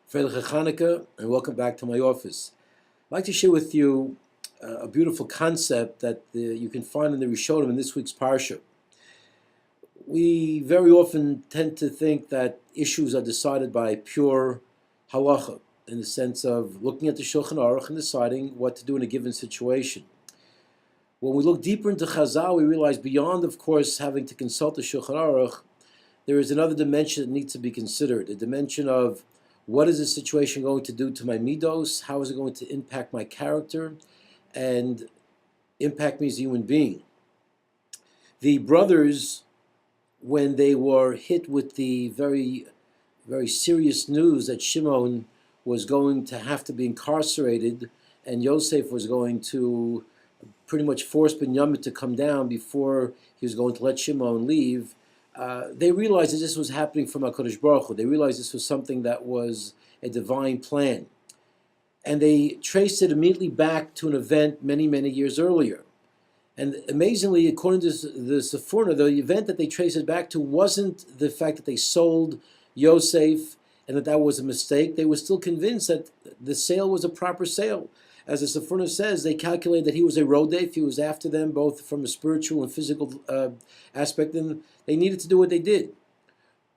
Freilich Chanukah, and welcome back to my office. I'd like to share with you a beautiful concept that you can find in the Rishonim in this week's Parsha. We very often tend to think that issues are decided by pure halacha, in the sense of looking at the Shulchan Aruch and deciding what to do in a given situation. When we look deeper into Chazal, we realize beyond, of course, having to consult the Shulchan Aruch, there is another dimension that needs to be considered, a dimension of what is the situation going to do to my midos, how is it going to impact my character, and impact me as a human being. The brothers, when they were hit with the very, very serious news that Shimon was going to have to be incarcerated and Yosef was going to pretty much force Binyamin to come down before he was going to let Shimon leave, they realized that this was happening from HaKadosh Baruch Hu. They realized this was something that was a divine plan. And they traced it immediately back to an event many, many years earlier. And amazingly, according to the Sephorna, the event that they traced it back to wasn't the fact that they sold Yosef and that was a mistake. They were still convinced that the sale was a proper sale. As the Sephorna says, they calculated that he was a rodef, he was after them both from a spiritual and physical aspect, and they needed to do what they did.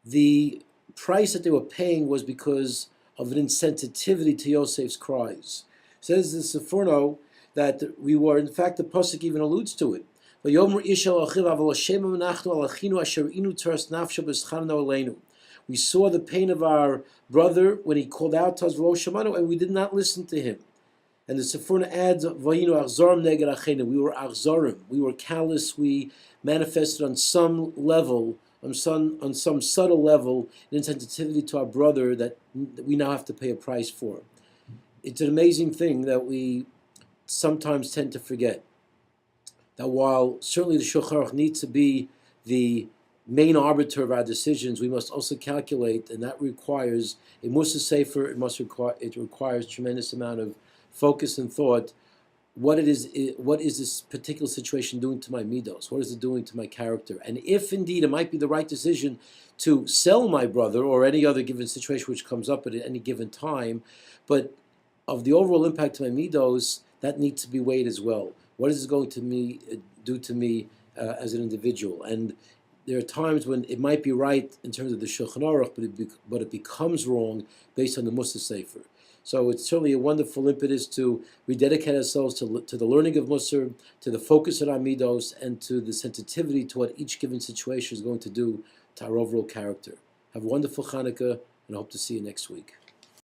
The price that they were paying was because of an insensitivity to Yosef's cries. Says the Sephorna that we were, in fact, the pasuk even alludes to it. We saw the pain of our brother when he called out to us, and we did not listen to him. And the Sephorna adds, we were achzorim, we were callous, we manifested on some level, on some subtle level, an insensitivity to our brother that we now have to pay a price for. It's an amazing thing that we sometimes tend to forget. That while certainly the Shulchan Aruch needs to be the main arbiter of our decisions, we must also calculate, and that requires a Musa Sefer, it requires tremendous amount of focus and thought. What is this particular situation doing to my midos? What is it doing to my character? And if indeed it might be the right decision to sell my brother or any other given situation which comes up at any given time, but of the overall impact to my midos, that needs to be weighed as well. What is it going to do to me as an individual? And there are times when it might be right in terms of the Shulchan Aruch, but it becomes wrong based on the Musa Sefer. So it's certainly a wonderful impetus to rededicate ourselves to the learning of Musar, to the focus on our midos, and to the sensitivity to what each given situation is going to do to our overall character. Have a wonderful Chanukah, and I hope to see you next week.